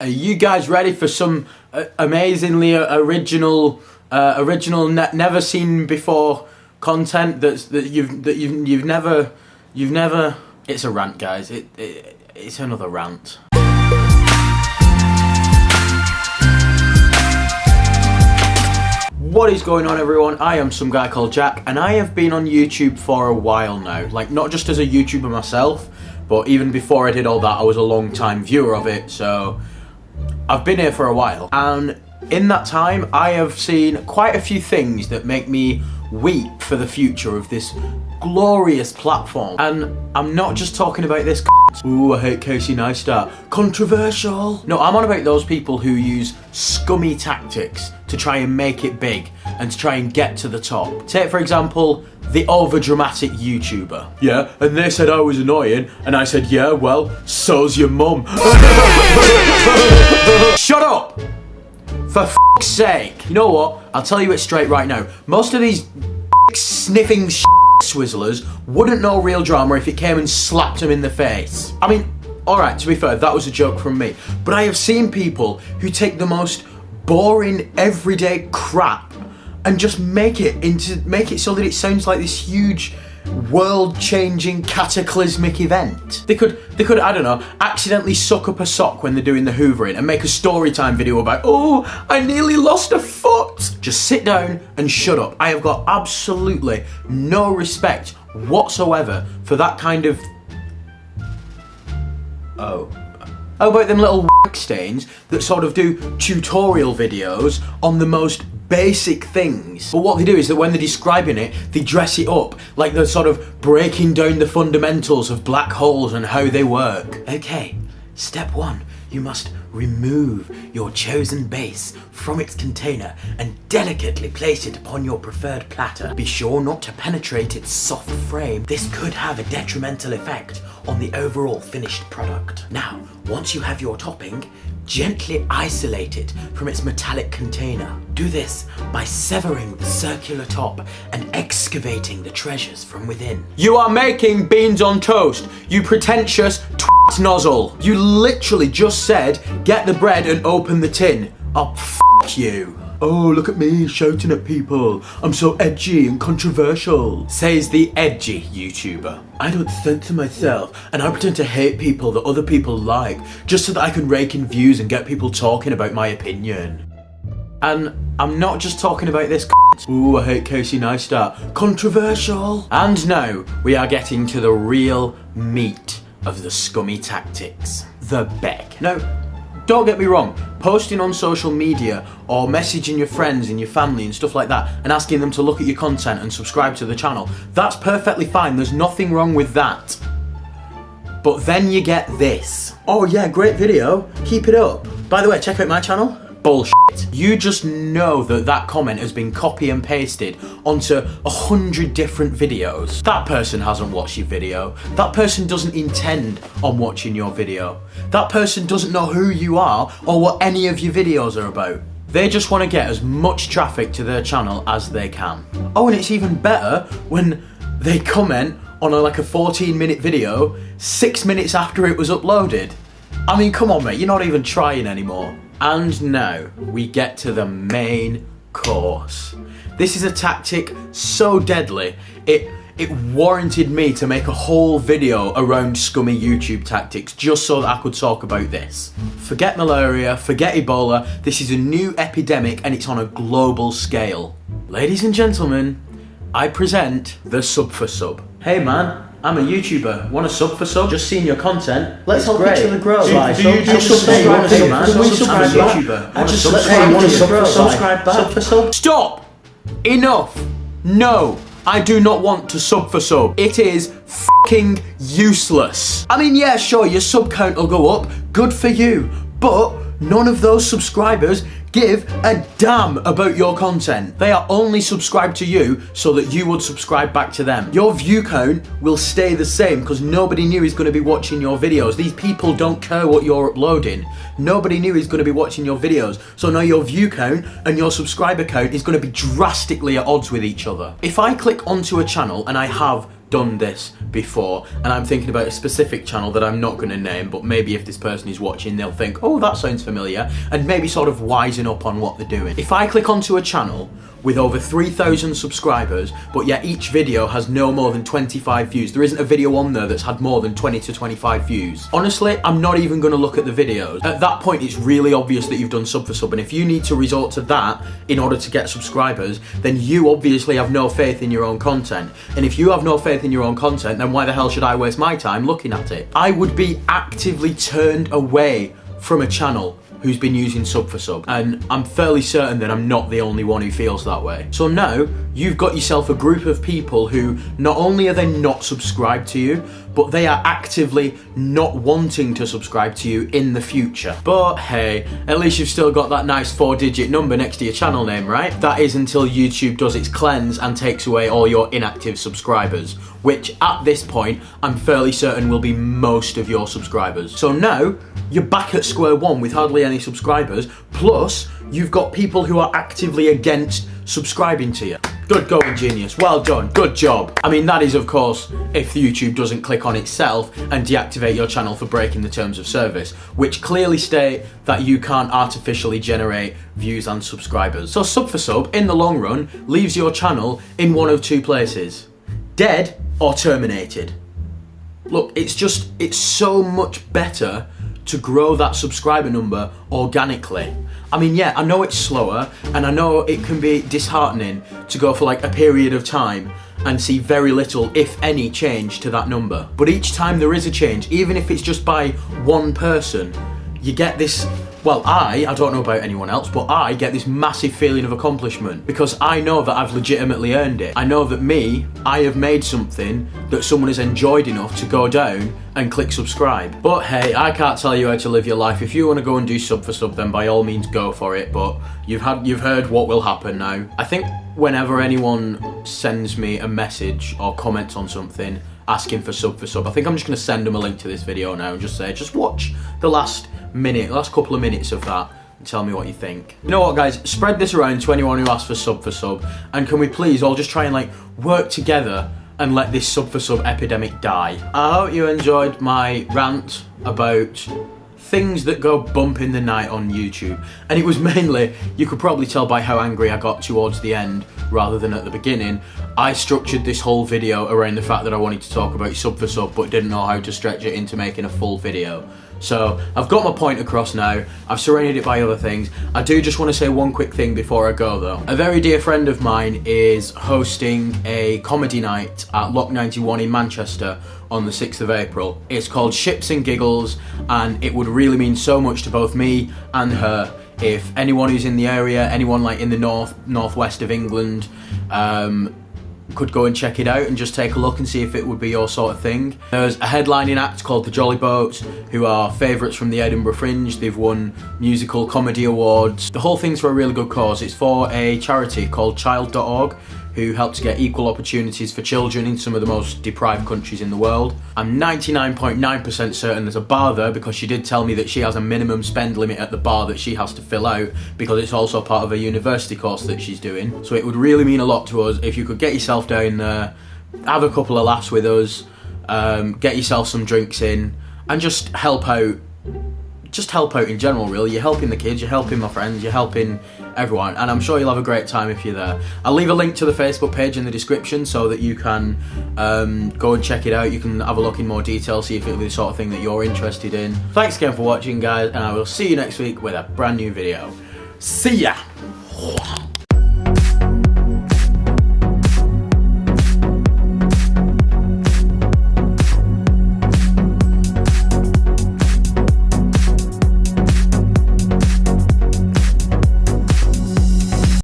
Are you guys ready for some amazingly original, never seen before content that you've never? It's a rant, guys. It's another rant. What is going on, everyone? I am some guy called Jack, and I have been on YouTube for a while now. Like, not just as a YouTuber myself, but even before I did all that, I was a long time viewer of it, so I've been here for a while. And in that time, I have seen quite a few things that make me weep for the future of this glorious platform. And I'm not just talking about this ooh, I hate Casey Neistat, controversial. No, I'm on about those people who use scummy tactics to try and make it big and to try and get to the top. Take, for example, the overdramatic YouTuber. Yeah, and they said I was annoying, and I said, yeah, well, so's your mum. Shut up! For f***'s sake. You know what? I'll tell you it straight right now. Most of these sniffing swizzlers wouldn't know real drama if it came and slapped them in the face. I mean, alright, to be fair, that was a joke from me. But I have seen people who take the most boring, everyday crap and just make it so that it sounds like this huge, world-changing, cataclysmic event. They could, I don't know, accidentally suck up a sock when they're doing the hoovering and make a story time video about, oh, I nearly lost a foot. Just sit down and shut up. I have got absolutely no respect whatsoever for that kind of... Oh. How about them little stains that sort of do tutorial videos on the most basic things? But what they do is that when they're describing it, they dress it up like they're sort of breaking down the fundamentals of black holes and how they work. Okay, step 1. You must remove your chosen base from its container and delicately place it upon your preferred platter. Be sure not to penetrate its soft frame. This could have a detrimental effect on the overall finished product. Now, once you have your topping, gently isolate it from its metallic container. Do this by severing the circular top and excavating the treasures from within. You are making beans on toast, you pretentious nozzle. You literally just said, get the bread and open the tin. Oh, f*** you. Oh, look at me shouting at people. I'm so edgy and controversial, says the edgy YouTuber. I don't censor myself, and I pretend to hate people that other people like, just so that I can rake in views and get people talking about my opinion. And I'm not just talking about this ooh, I hate Casey Neistat, controversial. And now we are getting to the real meat of the scummy tactics. The beck. Now, don't get me wrong, posting on social media or messaging your friends and your family and stuff like that and asking them to look at your content and subscribe to the channel, that's perfectly fine, there's nothing wrong with that. But then you get this. Oh yeah, great video, keep it up. By the way, check out my channel. Bullshit. You just know that that comment has been copy and pasted onto 100 different videos. That person hasn't watched your video. That person doesn't intend on watching your video. That person doesn't know who you are or what any of your videos are about. They just want to get as much traffic to their channel as they can. Oh, and it's even better when they comment on like a 14-minute video 6 minutes after it was uploaded. I mean, come on, mate, you're not even trying anymore. And now we get to the main course. This is a tactic so deadly, it warranted me to make a whole video around scummy YouTube tactics just so that I could talk about this. Forget malaria, forget Ebola, this is a new epidemic and it's on a global scale. Ladies and gentlemen, I present the sub for sub. Hey man, I'm a YouTuber. Want a sub for sub? Just seen your content. Let's help each other grow. Subscribe back. Stop! Enough! No, I do not want to sub for sub. It is f***ing useless. I mean, yeah, sure, your sub count will go up. Good for you. But none of those subscribers give a damn about your content. They are only subscribed to you so that you would subscribe back to them. Your view count will stay the same because nobody new is going to be watching your videos. These people don't care what you're uploading. Nobody new is going to be watching your videos. So now your view count and your subscriber count is going to be drastically at odds with each other. If I click onto a channel, and I have done this before, and I'm thinking about a specific channel that I'm not going to name, but maybe if this person is watching they'll think, oh, that sounds familiar, and maybe sort of wisen up on what they're doing. If I click onto a channel with over 3,000 subscribers, but yet each video has no more than 25 views, there isn't a video on there that's had more than 20 to 25 views, honestly, I'm not even going to look at the videos. At that point, it's really obvious that you've done sub for sub, and if you need to resort to that in order to get subscribers, then you obviously have no faith in your own content. And if you have no faith in your own content, then why the hell should I waste my time looking at it? I would be actively turned away from a channel who's been using sub for sub, and I'm fairly certain that I'm not the only one who feels that way. So now you've got yourself a group of people who not only are they not subscribed to you, but they are actively not wanting to subscribe to you in the future. But hey, at least you've still got that nice 4-digit number next to your channel name, right? That is until YouTube does its cleanse and takes away all your inactive subscribers, which at this point I'm fairly certain will be most of your subscribers. So now you're back at square one with hardly any subscribers, plus you've got people who are actively against subscribing to you. Good going, genius. Well done. Good job. I mean, that is, of course, if YouTube doesn't click on itself and deactivate your channel for breaking the terms of service, which clearly state that you can't artificially generate views and subscribers. So sub for sub, in the long run, leaves your channel in one of two places: dead or terminated. Look, it's so much better to grow that subscriber number organically. I mean, yeah, I know it's slower, and I know it can be disheartening to go for like a period of time and see very little, if any, change to that number. But each time there is a change, even if it's just by one person, you get this, well, I don't know about anyone else, but I get this massive feeling of accomplishment because I know that I've legitimately earned it. I know that I have made something that someone has enjoyed enough to go down and click subscribe. But hey, I can't tell you how to live your life. If you want to go and do sub for sub, then by all means go for it, but you've heard what will happen now. I think whenever anyone sends me a message or comments on something asking for sub, I think I'm just going to send them a link to this video now and just say, just watch the last couple of minutes of that and tell me what you think. You know what, guys, spread this around to anyone who asks for sub, and can we please all just try and like work together and let this sub for sub epidemic die. I hope you enjoyed my rant about things that go bump in the night on YouTube, and it was mainly, you could probably tell by how angry I got towards the end rather than at the beginning. I structured this whole video around the fact that I wanted to talk about sub for sub but didn't know how to stretch it into making a full video. So I've got my point across now. I've surrounded it by other things. I do just want to say one quick thing before I go though. A very dear friend of mine is hosting a comedy night at Lock 91 in Manchester on the 6th of April. It's called Ships and Giggles, and it would really mean so much to both me and her if anyone who's in the area, anyone like in the northwest of England, could go and check it out and just take a look and see if it would be your sort of thing. There's a headlining act called the Jolly Boats, who are favourites from the Edinburgh Fringe. They've won musical comedy awards. The whole thing's for a really good cause. It's for a charity called child.org, who helps get equal opportunities for children in some of the most deprived countries in the world. I'm 99.9% certain there's a bar there, because she did tell me that she has a minimum spend limit at the bar that she has to fill out, because it's also part of a university course that she's doing. So it would really mean a lot to us if you could get yourself down there, have a couple of laughs with us, get yourself some drinks in, and just help out. Just help out in general, really. You're helping the kids, you're helping my friends, you're helping everyone, and I'm sure you'll have a great time if you're there. I'll leave a link to the Facebook page in the description so that you can go and check it out. You can have a look in more detail, see if it'll be the sort of thing that you're interested in. Thanks again for watching, guys, and I will see you next week with a brand new video. See ya!